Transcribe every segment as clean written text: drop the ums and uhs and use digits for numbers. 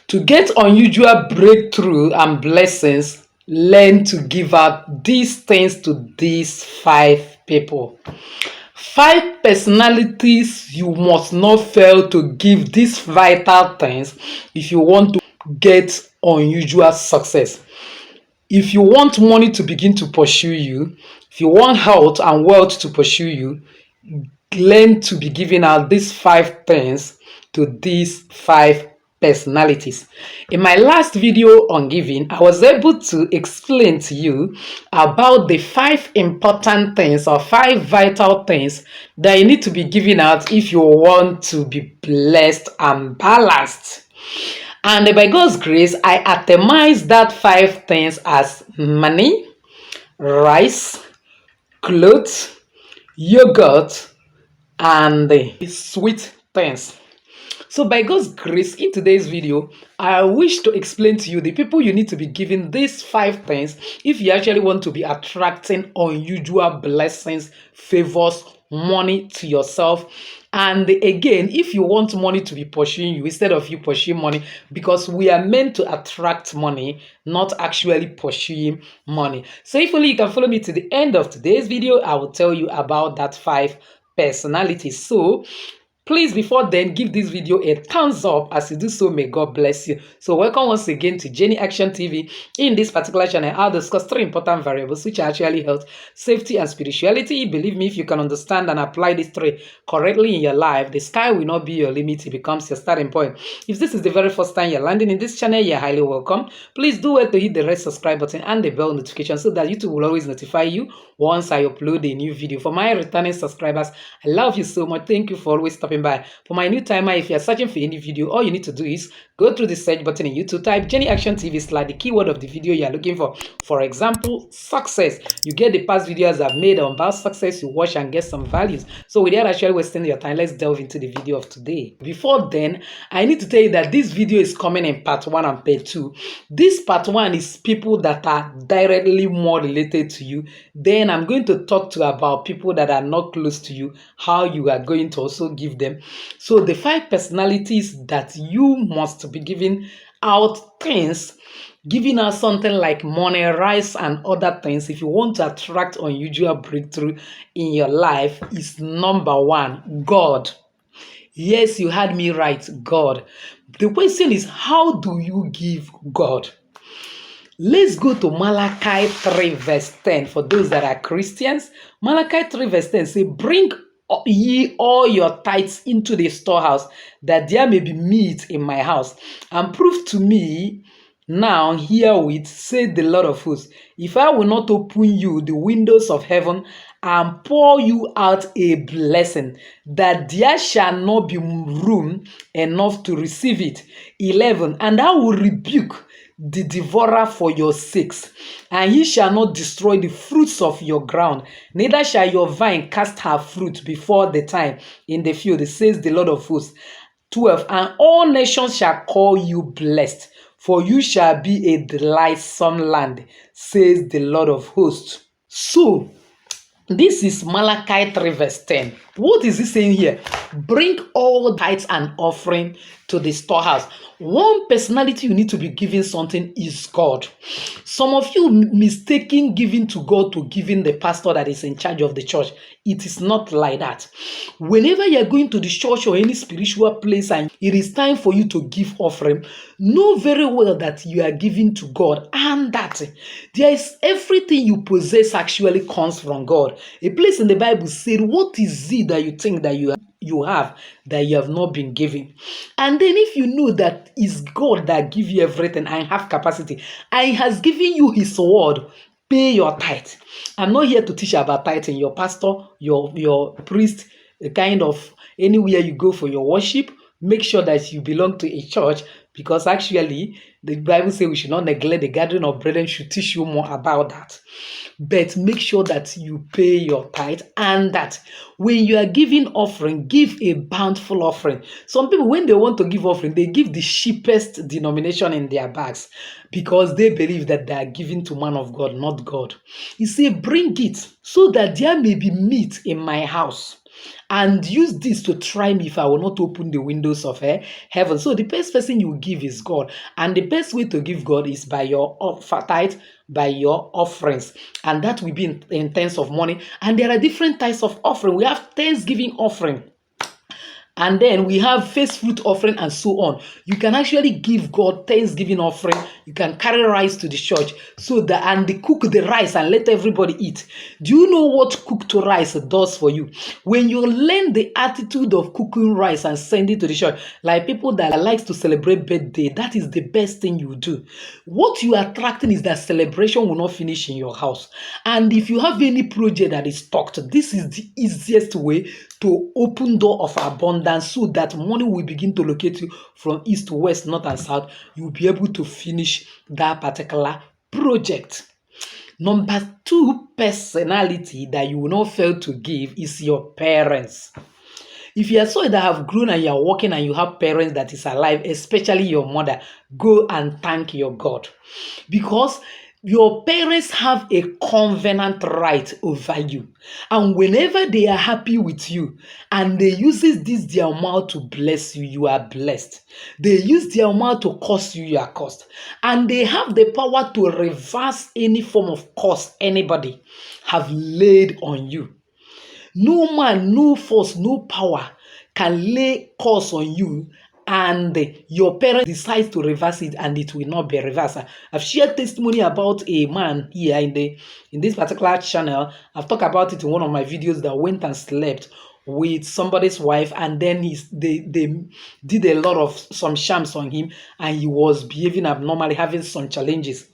To get unusual breakthrough and blessings, learn to give out these things to these 5 people. 5 personalities you must not fail to give these vital things if you want to get unusual success. If you want money to begin to pursue you, if you want health and wealth to pursue you, learn to be giving out these 5 things to these 5 personalities. In my last video on giving, I was able to explain to you about the 5 important things or 5 vital things that you need to be giving out if you want to be blessed and balanced. And by God's grace, I itemize that 5 things as money, rice, clothes, yogurt, and the sweet things. So by God's grace, in today's video, I wish to explain to you the people you need to be giving these 5 things if you actually want to be attracting unusual blessings, favors, money to yourself. And again, if you want money to be pursuing you instead of you pursuing money, because we are meant to attract money, not actually pursuing money. So if only you can follow me to the end of today's video, I will tell you about that 5 personalities. So please, before then, give this video a thumbs up. As you do so, may God bless you. So welcome once again to Jenny Action TV. In this particular channel, I'll discuss 3 important variables which are actually health, safety, and spirituality. Believe me, if you can understand and apply these 3 correctly in your life, the sky will not be your limit. It becomes your starting point. If this is the very first time you're landing in this channel, you're highly welcome. Please do well to hit the red subscribe button and the bell notification so that YouTube will always notify you once I upload a new video. For my returning subscribers, I love you so much. Thank you for always stopping by. For my new timer, if you're searching for any video, all you need to do is go through the search button in YouTube, type Jenny Action TV / the keyword of the video you're looking for. For example, success. You get the past videos I've made about success, you watch and get some values. So without actually wasting your time, let's delve into the video of today. Before then, I need to tell you that this video is coming in part 1 and part 2. This part 1 is people that are directly more related to you. Then I'm going to talk to you about people that are not close to you, how you are going to also give them. So the 5 personalities that you must be giving out things, giving out something like money, rice, and other things if you want to attract unusual breakthrough in your life is number 1, God. Yes, you heard me right, God. The question is, how do you give God? Let's go to Malachi 3 verse 10 for those that are Christians. Malachi 3 verse 10 say, bring ye all your tithes into the storehouse, that there may be meat in my house, and prove to me now herewith, said the Lord of hosts, if I will not open you the windows of heaven and pour you out a blessing, that there shall not be room enough to receive it. 11, and I will rebuke the devourer for your sakes, and he shall not destroy the fruits of your ground, neither shall your vine cast her fruit before the time in the field, says the Lord of hosts. 12, and all nations shall call you blessed, for you shall be a delightsome land, says the Lord of hosts. So this is Malachi 3 verse 10. What is he saying here? Bring all tithes and offering to the storehouse. One personality you need to be giving something is God. Some of you mistaking giving to God to giving the pastor that is in charge of the church. It is not like that. Whenever you are going to the church or any spiritual place and it is time for you to give offering, know very well that you are giving to God and that there is everything you possess actually comes from God. A place in the Bible said, what is it that you think that you have that you have not been given? And then if you know that it's God that give you everything and have capacity and has given you his word, pay your tithe. I'm not here to teach about tithing. Your pastor, your priest, kind of anywhere you go for your worship, make sure that you belong to a church, because actually the Bible says we should not neglect the gathering of brethren, should teach you more about that. But make sure that you pay your tithe, and that when you are giving offering, give a bountiful offering. Some people, when they want to give offering, they give the cheapest denomination in their bags because they believe that they are giving to man of God, not God. He said, bring it so that there may be meat in my house. and use this to try me if I will not open the windows of heaven. So the best person you give is God. And the best way to give God is by your tithe, by your offerings. And that will be in terms of money. And there are different types of offering. We have Thanksgiving offering. And then we have first fruit offering and so on. You can actually give God Thanksgiving offering. You can carry rice to the church and they cook the rice and let everybody eat. Do you know what cooked rice does for you? When you learn the attitude of cooking rice and send it to the church, like people that likes to celebrate birthday, that is the best thing you do. What you are attracting is that celebration will not finish in your house. And if you have any project that is stuck, this is the easiest way to open door of abundance so that money will begin to locate you from east to west, north and south. You'll be able to finish that particular project. Number 2 personality that you will not fail to give is your parents. If you are someone that have grown and you are working and you have parents that is alive, especially your mother, go and thank your God. Because your parents have a covenant right over you. And whenever they are happy with you and they uses their mouth to bless you, you are blessed. They use their mouth to curse you, you are cursed. And they have the power to reverse any form of curse anybody have laid on you. No man, no force, no power can lay curse on you and your parents decide to reverse it and it will not be reversed. I've shared testimony about a man here in this particular channel. I've talked about it in one of my videos that went and slept with somebody's wife and then they did a lot of some shams on him and he was behaving abnormally, having some challenges.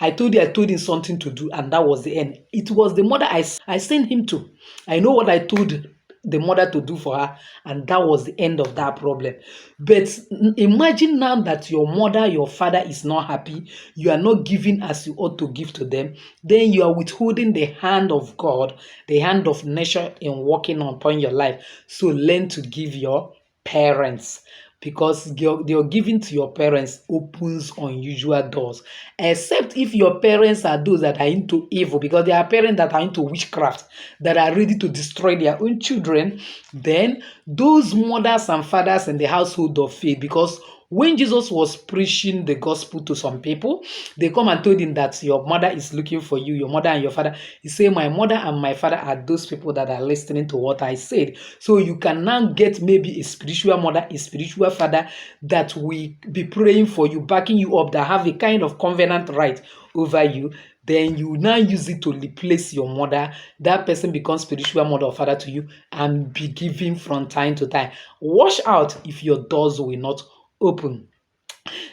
I told him something to do, and that was the end. It was the mother I sent him to. I know what I told the mother to do for her, and that was the end of that problem. But imagine now that your mother, your father is not happy, you are not giving as you ought to give to them, then you are withholding the hand of God, the hand of nature in working upon your life. So learn to give your parents, because your giving to your parents opens unusual doors, except if your parents are those that are into evil, because there are parents that are into witchcraft, that are ready to destroy their own children. Then those mothers and fathers in the household of faith, because when Jesus was preaching the gospel to some people, they come and told him that your mother is looking for you, your mother and your father. He said, my mother and my father are those people that are listening to what I said. So you can now get maybe a spiritual mother, a spiritual father that will be praying for you, backing you up, that have a kind of covenant right over you. Then you now use it to replace your mother. That person becomes spiritual mother or father to you and be giving from time to time. Watch out if your doors will not open.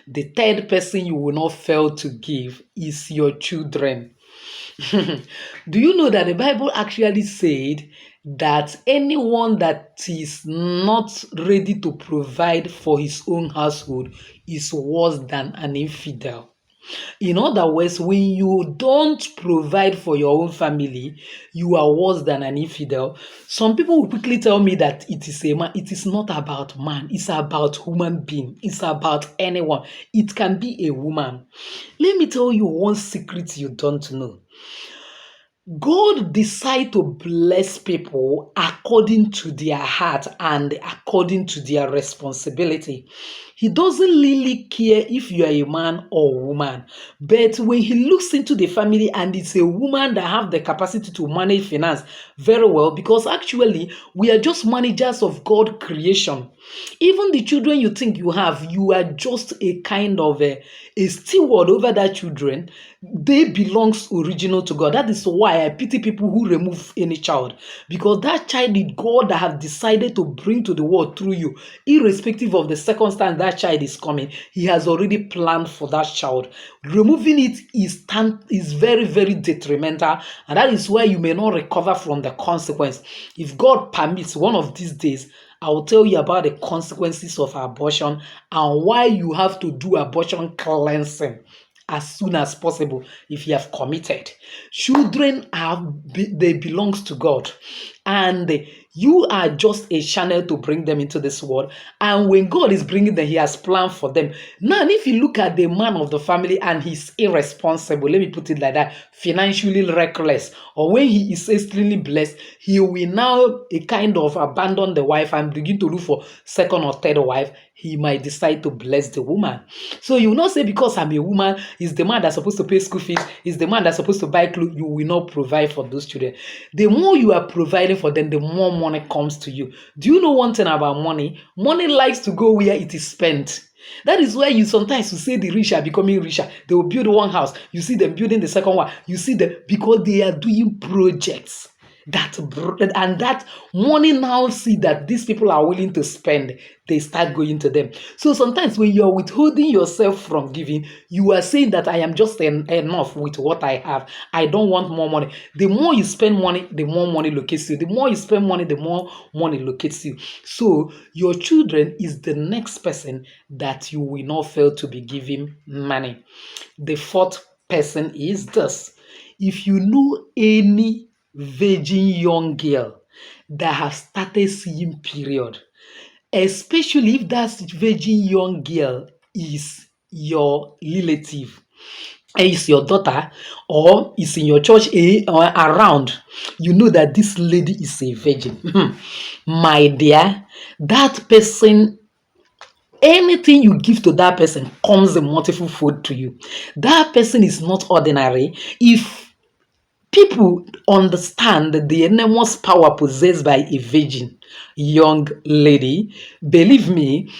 The third person you will not fail to give is your children. Do you know that the Bible actually said that anyone that is not ready to provide for his own household is worse than an infidel? In other words, when you don't provide for your own family, you are worse than an infidel. Some people will quickly tell me that it is a man. It is not about man. It's about human being. It's about anyone. It can be a woman. Let me tell you one secret you don't know. God decides to bless people according to their heart and according to their responsibility. He doesn't really care if you are a man or a woman. But when he looks into the family and it's a woman that have the capacity to manage finance very well, because actually we are just managers of God's creation. Even the children you think you have, you are just a kind of a steward over that children. They belongs original to God. That is why I pity people who remove any child, because that child is God that have decided to bring to the world through you, irrespective of the circumstance that child is coming. He has already planned for that child. Removing it is very, very detrimental, and that is why you may not recover from the consequence. If God permits, one of these days I will tell you about the consequences of abortion and why you have to do abortion cleansing as soon as possible if you have committed. Children they belongs to God. And you are just a channel to bring them into this world. And when God is bringing them, He has planned for them. Now, if you look at the man of the family and he's irresponsible, let me put it like that, financially reckless, or when he is extremely blessed, he will now a kind of abandon the wife and begin to look for second or third wife. He might decide to bless the woman. So you will not say, because I'm a woman, is the man that's supposed to pay school fees, is the man that's supposed to buy clothes, you will not provide for those children. The more you are providing for them, the more money comes to you. Do you know one thing about money? Money likes to go where it is spent. That is why you sometimes you see the rich are becoming richer. They will build one house. You see them building the second one. You see them because they are doing projects. And that money now see that these people are willing to spend, they start going to them. So sometimes when you're withholding yourself from giving, you are saying that I am just enough with what I have. I don't want more money. The more you spend money, the more money locates you. The more you spend money, the more money locates you. So your children is the next person that you will not fail to be giving money. The fourth person is this. If you know any virgin young girl that has started seeing period, especially if that virgin young girl is your relative, is your daughter, or is in your church or around, you know that this lady is a virgin. My dear, that person, anything you give to that person comes in multiple fold to you. That person is not ordinary. If people understand the enormous power possessed by a virgin young lady, believe me,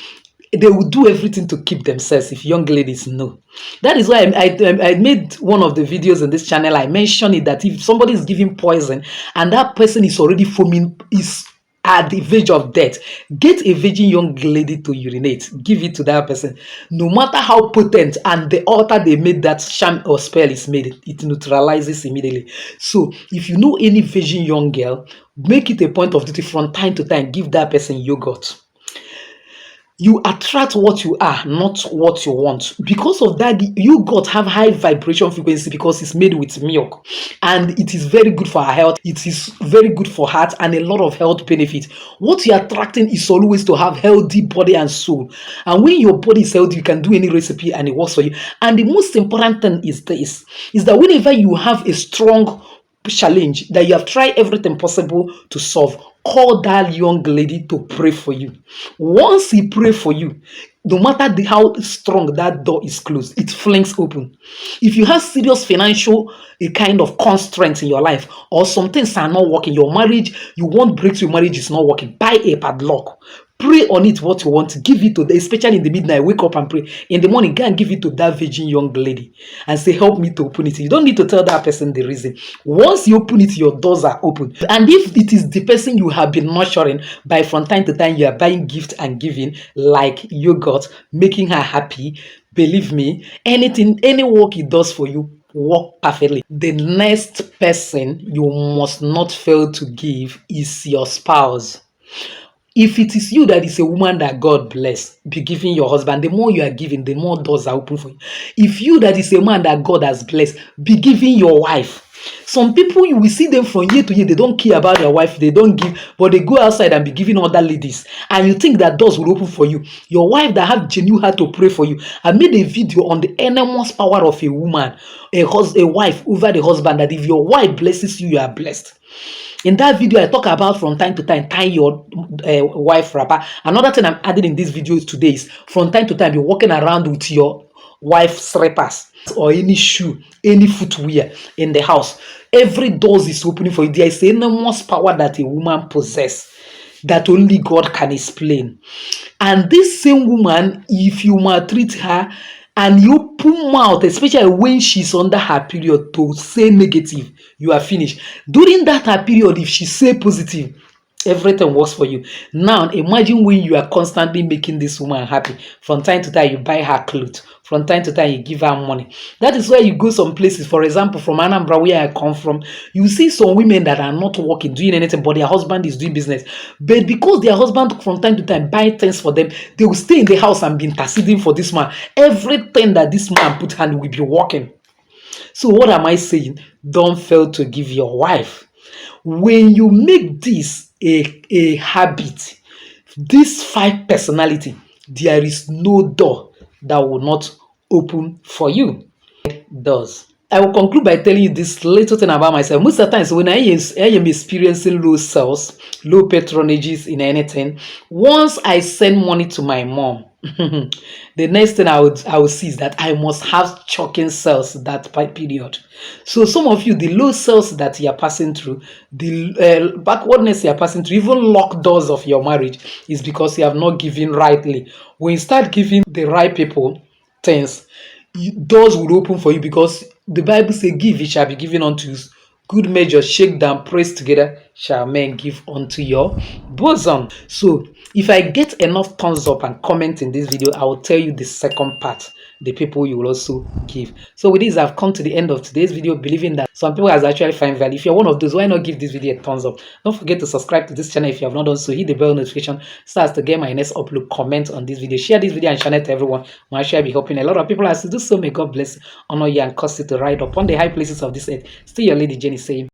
they will do everything to keep themselves if young ladies know. That is why I made one of the videos in this channel. I mentioned it that if somebody is giving poison and that person is already foaming, is at the verge of death, get a virgin young lady to urinate, give it to that person. No matter how potent and the altar they made that sham or spell is made, it neutralizes immediately. So if you know any virgin young girl, make it a point of duty from time to time, give that person yogurt. You attract what you are, not what you want. Because of that, yogurt have high vibration frequency because it's made with milk, and it is very good for our health. It is very good for heart and a lot of health benefits. What you're attracting is always to have healthy body and soul. And when your body is healthy, you can do any recipe and it works for you. And the most important thing is this, is that whenever you have a strong challenge that you have tried everything possible to solve, call that young lady to pray for you. Once he pray for you, no matter how strong that door is closed, it flings open. If you have serious financial a kind of constraint in your life, or some things are not working, your marriage, you want breakthrough, your marriage is not working, buy a padlock. Pray on it what you want, give it to them, especially in the midnight, wake up and pray. In the morning, go and give it to that virgin young lady and say, help me to open it. You don't need to tell that person the reason. Once you open it, your doors are open. And if it is the person you have been nurturing, by from time to time, you are buying gift and giving, like yogurt, making her happy, believe me, anything, any work it does for you, work perfectly. The next person you must not fail to give is your spouse. If it is you that is a woman that God bless, be giving your husband. The more you are giving, the more doors are open for you. If you that is a man that God has blessed, be giving your wife. Some people, you will see them from year to year, they don't care about their wife, they don't give, but they go outside and be giving other ladies. And you think that doors will open for you. Your wife that have genuine heart to pray for you. I made a video on the enormous power of a woman, a wife over the husband, that if your wife blesses you, you are blessed. In that video, I talk about from time to time, tie your wife wrapper. Another thing I'm adding in this video today is from time to time, you're walking around with your wife's slippers or any shoe, any footwear in the house. Every door is opening for you. There is enormous power that a woman possesses that only God can explain. And this same woman, if you maltreat her, and you open mouth, especially when she's under her period, to say negative, you are finished. During that her period, if she say positive, everything works for you. Now, imagine when you are constantly making this woman happy. From time to time, you buy her clothes. From time to time, you give her money. That is why you go some places. For example, from Anambra, where I come from, you see some women that are not working, doing anything, but their husband is doing business. But because their husband, from time to time, buy things for them, they will stay in the house and be interceding for this man. Everything that this man put hand will be working. So what am I saying? Don't fail to give your wife. When you make this a habit, this 5 personality, there is no door that will not open for you. Does. I will conclude by telling you this little thing about myself. Most of the times when I am experiencing low sales, low patronages in anything, once I send money to my mom, the next thing I would see is that I must have choking sales that period. So some of you, the low sales that you are passing through, the backwardness you are passing through, even locked doors of your marriage, is because you have not given rightly. When you start giving the right people things, doors will open for you, because the Bible says, give, it shall be given unto you. Good measure, shake down, press together, shall men give unto your bosom. So if I get enough thumbs up and comment in this video, I will tell you the second part, the people you will also give. So with this, I've come to the end of today's video, believing that some people has actually find value. If you're one of those, why not give this video a thumbs up? Don't forget to subscribe to this channel if you have not done so. Hit the bell notification so as to get my next upload. Comment on this video, share this video and share it to everyone. I'm sure I'll be helping a lot of people as to do so. May God bless, honor you, and cause you to ride upon the high places of this earth. Still your lady Jenny saying